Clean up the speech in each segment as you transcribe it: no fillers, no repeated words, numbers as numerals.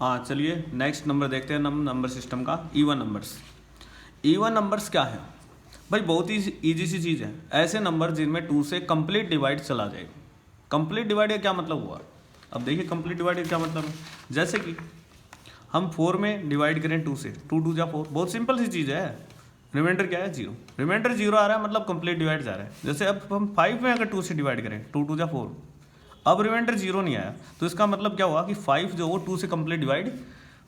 हाँ चलिए next number देखते हैं नंबर सिस्टम का इवन नंबर्स। इवन नंबर्स क्या है भाई? बहुत ही ईजी सी चीज़ है। ऐसे नंबर जिनमें 2 से कंप्लीट डिवाइड चला जाए। कंप्लीट डिवाइड का क्या मतलब हुआ? अब देखिए कंप्लीट डिवाइड का क्या मतलब है। जैसे कि हम 4 में डिवाइड करें 2 से, 2 2 जा 4, बहुत सिंपल सी चीज़ है। रिमाइंडर क्या है? 0। रिमाइंडर 0 आ रहा है मतलब कंप्लीट डिवाइड जा रहा है। जैसे अब हम 5 में अगर 2 से डिवाइड करें, 2 2 जा 4, अब रिमाइंडर 0 नहीं आया, तो इसका मतलब क्या हुआ कि 5 जो वो 2 से कंप्लीट डिवाइड,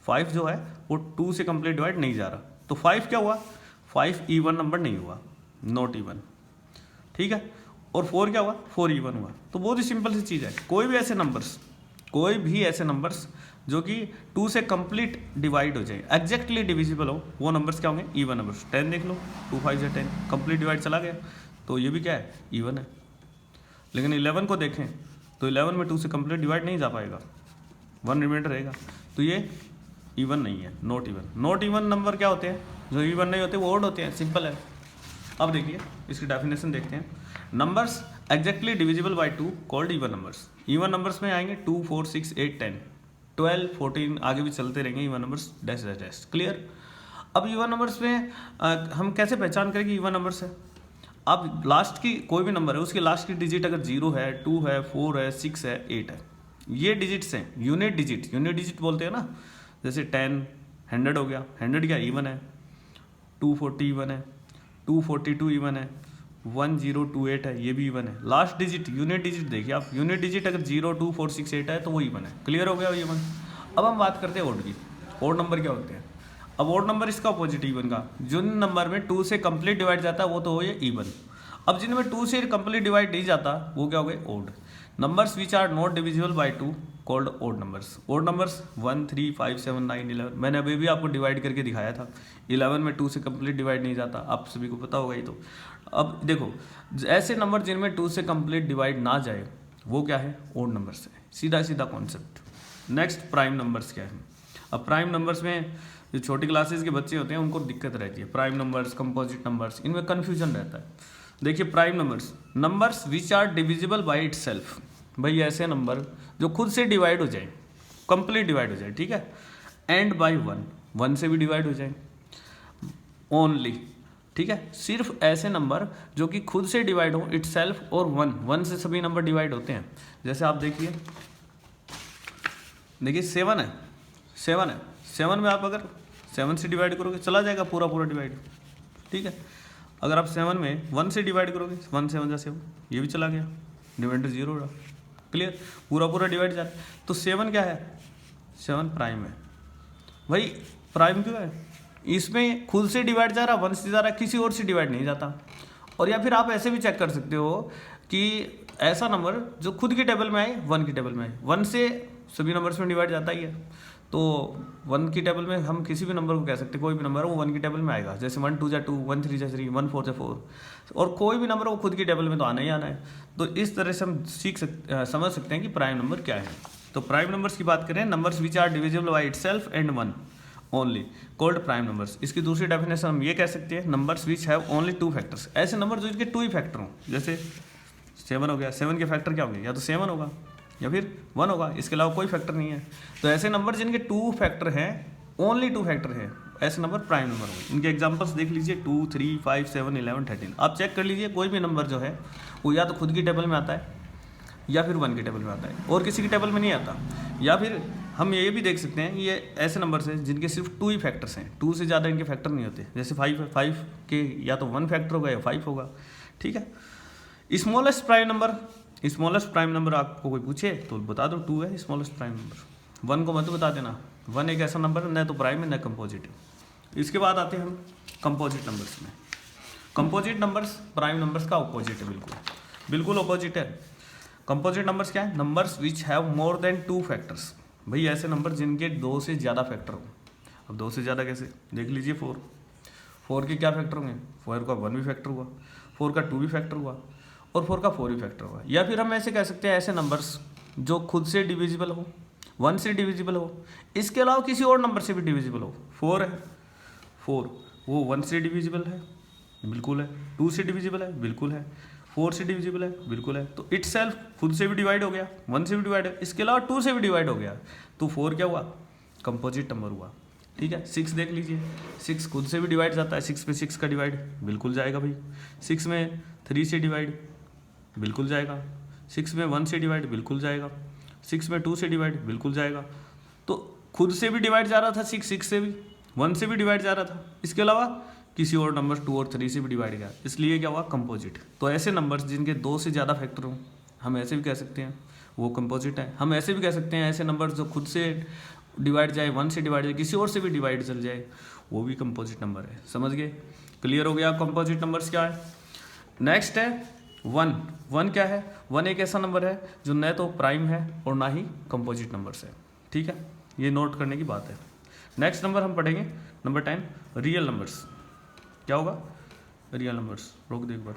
5 जो है वो 2 से कंप्लीट डिवाइड नहीं जा रहा। तो 5 क्या हुआ? 5 इवन नंबर नहीं हुआ, नॉट इवन। ठीक है। और 4 क्या हुआ? 4 इवन हुआ। तो बहुत ही सिंपल सी चीज़ है। कोई भी ऐसे नंबर्स जो कि 2 से कंप्लीट डिवाइड हो जाए, एग्जैक्टली डिविजिबल हो, वो नंबर्स क्या होंगे? Even numbers. 10 देख लो, 2 5 से 10 कंप्लीट डिवाइड चला गया, तो ये भी क्या है? इवन है। लेकिन 11 को देखें तो 11 में 2 से कंप्लीट डिवाइड नहीं जा पाएगा, 1 रिमाइंडर रहेगा, तो ये इवन नहीं है, not even. Not even number क्या होते हैं? जो इवन नहीं होते वो ओड होते हैं, सिंपल है। अब देखिए इसकी डेफिनेशन देखते हैं। Numbers exactly divisible by 2 called even numbers. Even numbers में आएंगे 2 4 6 8 10 12 14, आगे भी चलते रहेंगे even numbers, dash dash dash. Clear? अब इवन नंबर्स में हम कैसे पहचान करें कि इवन नंबर्स है? अब लास्ट की कोई भी नंबर है, उसकी लास्ट की डिजिट अगर 0 है, 2 है, 4 है, 6 है, 8 है, ये डिजिट्स हैं यूनिट डिजिट बोलते हैं ना। जैसे 10 100 हो गया, 100 क्या इवन है, 240 इवन है, 242 इवन है, 1028 है, ये भी इवन है। लास्ट डिजिट यूनिट डिजिट देखिए आप, यूनिट डिजिट अगर 0 2 4 6 8 है तो वो इवन है। क्लियर हो गया वो इवन। अब हम बात करते हैं ओड की। ओड नंबर क्या होते हैं? अब ओड नंबर इसका अपोजिट इवन का। जिन नंबर में 2 से कंप्लीट डिवाइड जाता है वो तो हो ये इवन। अब जिनमें 2 से कंप्लीट डिवाइड नहीं जाता वो क्या हो गए? Odd. Numbers which are not divisible by 2 called odd numbers. Odd numbers 1 3 5 7 9 11, मैंने अभी भी आपको डिवाइड करके दिखाया था। 11 में 2 से कंप्लीट डिवाइड नहीं जाता, आप सभी को पता होगा ही। तो अब देखो ऐसे नंबर जिनमें 2 से कंप्लीट डिवाइड ना जाए वो क्या है? ओड नंबर्स है। सीधा सीधा कॉन्सेप्ट। नेक्स्ट प्राइम नंबर्स क्या है? अब प्राइम नंबर्स में जो छोटी क्लासेस के बच्चे होते हैं उनको दिक्कत रहती है। प्राइम नंबर्स, कंपोजिट नंबर्स, इनमें कन्फ्यूजन रहता है। देखिए prime numbers which are divisible by itself. भाई ऐसे नंबर जो खुद से डिवाइड हो जाए, कंप्लीट डिवाइड हो जाए, ठीक है। एंड बाय 1 से भी डिवाइड हो जाए ओनली, ठीक है। सिर्फ ऐसे नंबर जो कि खुद से डिवाइड हो, इटसेल्फ और 1 से सभी नंबर डिवाइड होते हैं। जैसे आप देखिए 7 है, 7 में आप अगर 7 से डिवाइड करोगे चला जाएगा पूरा डिवाइड, ठीक है। अगर आप 7 में 1 से डिवाइड करोगे, 1 7 जा 7, ये भी चला गया, डिवाइडर 0 रहा। क्लियर? पूरा डिवाइड जा रहा है। तो 7 क्या है? 7 प्राइम है। भाई प्राइम क्यों है? इसमें खुद से डिवाइड जा रहा, 1 से जा रहा, किसी और से डिवाइड नहीं जाता। और या फिर आप ऐसे भी चेक कर सकते हो कि ऐसा नंबर जो खुद की टेबल में आए, 1 की टेबल में आए। 1 से सभी नंबर्स में डिवाइड जाता ही है, तो 1 की टेबल में हम किसी भी नंबर को कह सकते हैं, कोई भी नंबर वो 1 की टेबल में आएगा। जैसे 1 2 जा 2, 1 3 जा 3, 1 4 जा 4, और कोई भी नंबर वो खुद की टेबल में तो आना ही आना है। तो इस तरह से हम समझ सकते हैं कि प्राइम नंबर क्या है। तो प्राइम नंबर्स की बात करें, numbers which are divisible by itself and 1 only called prime numbers. इसकी दूसरी डेफिनेशन हम ये कह सकते हैं, numbers which have only 2 factors. ऐसे नंबर जो इनके 2 ही फैक्टर हों, जैसे 7 हो गया, 7 के फैक्टर क्या होंगे? या तो 7 होगा या फिर 1 होगा, इसके अलावा कोई फैक्टर नहीं है। तो ऐसे नंबर जिनके 2 फैक्टर हैं, ओनली 2 फैक्टर हैं, ऐसे नंबर प्राइम नंबर होंगे। इनके एग्जांपल्स देख लीजिए, 2 3 5 7 11 13। आप चेक कर लीजिए, कोई भी नंबर जो है वो या तो खुद की टेबल में आता है या फिर 1 की टेबल में आता है, और किसी की टेबल में नहीं आता। या फिर हम ये भी देख सकते हैं, ये ऐसे नंबर्स हैं जिनके सिर्फ 2 ही फैक्टर्स हैं, 2 से ज़्यादा इनके फैक्टर नहीं होते। जैसे 5 है, 5 के या तो 1 फैक्टर होगा या 5 होगा, ठीक है। स्मॉलेस्ट प्राइम नंबर आपको कोई पूछे तो बता दो 2 है स्मॉलेस्ट प्राइम नंबर। 1 को मत बता देना, 1 एक ऐसा नंबर है न तो प्राइम है न कंपोजिट है। इसके बाद आते हैं हम कंपोजिट नंबर्स में। कंपोजिट नंबर्स प्राइम नंबर्स का अपोजिट है, बिल्कुल अपोजिट है। कंपोजिट नंबर्स क्या है? Numbers which have more than 2 factors. भाई ऐसे नंबर जिनके 2 से ज़्यादा फैक्टर हो। अब 2 से ज़्यादा कैसे? देख लीजिए 4 के क्या फैक्टर होंगे? 4 का 1 भी फैक्टर हुआ, 4 का 2 भी फैक्टर हुआ, और 4 का 4 भी फैक्टर हुआ। या फिर हम ऐसे कह सकते हैं, ऐसे नंबर्स जो खुद से डिविजिबल हो, 1 से डिविजिबल हो, इसके अलावा किसी और नंबर से भी डिविजिबल हो। 4 है, 4 वो 1 से डिविजिबल है, बिल्कुल है। 2 से डिविजिबल है, बिल्कुल है। 4 से डिविजिबल है, बिल्कुल है। तो इटसेल्फ खुद से भी डिवाइड हो गया, 1 से भी डिवाइड है, इसके अलावा 2 से भी डिवाइड हो गया। तो 4 क्या हुआ? कंपोजिट नंबर हुआ। ठीक है, 6 देख लीजिए, 6 खुद से भी डिवाइड जाता है, 6 में 6 का डिवाइड बिल्कुल जाएगा भाई, 6 में 3 से डिवाइड बिल्कुल जाएगा, 6 में 1 से डिवाइड बिल्कुल जाएगा, 6 में 2 से डिवाइड बिल्कुल जाएगा। तो खुद से भी डिवाइड जा रहा था 6 से भी, 1 से भी डिवाइड जा रहा था, इसके अलावा किसी और नंबर 2 और 3 से भी डिवाइड गया, इसलिए क्या हुआ कंपोजिट। तो ऐसे नंबर्स जिनके 2 से ज़्यादा फैक्टर हों, हम ऐसे भी कह सकते हैं वो कंपोजिट है। हम ऐसे भी कह सकते हैं ऐसे नंबर जो खुद से डिवाइड जाए, 1 से डिवाइड जाए, किसी और से भी डिवाइड चल जाए, वो भी कंपोजिट नंबर है। समझ गए, क्लियर हो गया कंपोजिट नंबर्स क्या है। नेक्स्ट है 1। 1 क्या है, 1 एक ऐसा नंबर है जो न तो प्राइम है और ना ही कंपोजिट नंबर्स है। ठीक है, ये नोट करने की बात है। नेक्स्ट नंबर हम पढ़ेंगे नंबर 10 रियल नंबर्स। क्या होगा, रियल नंबर्स, रोक दे एक बार।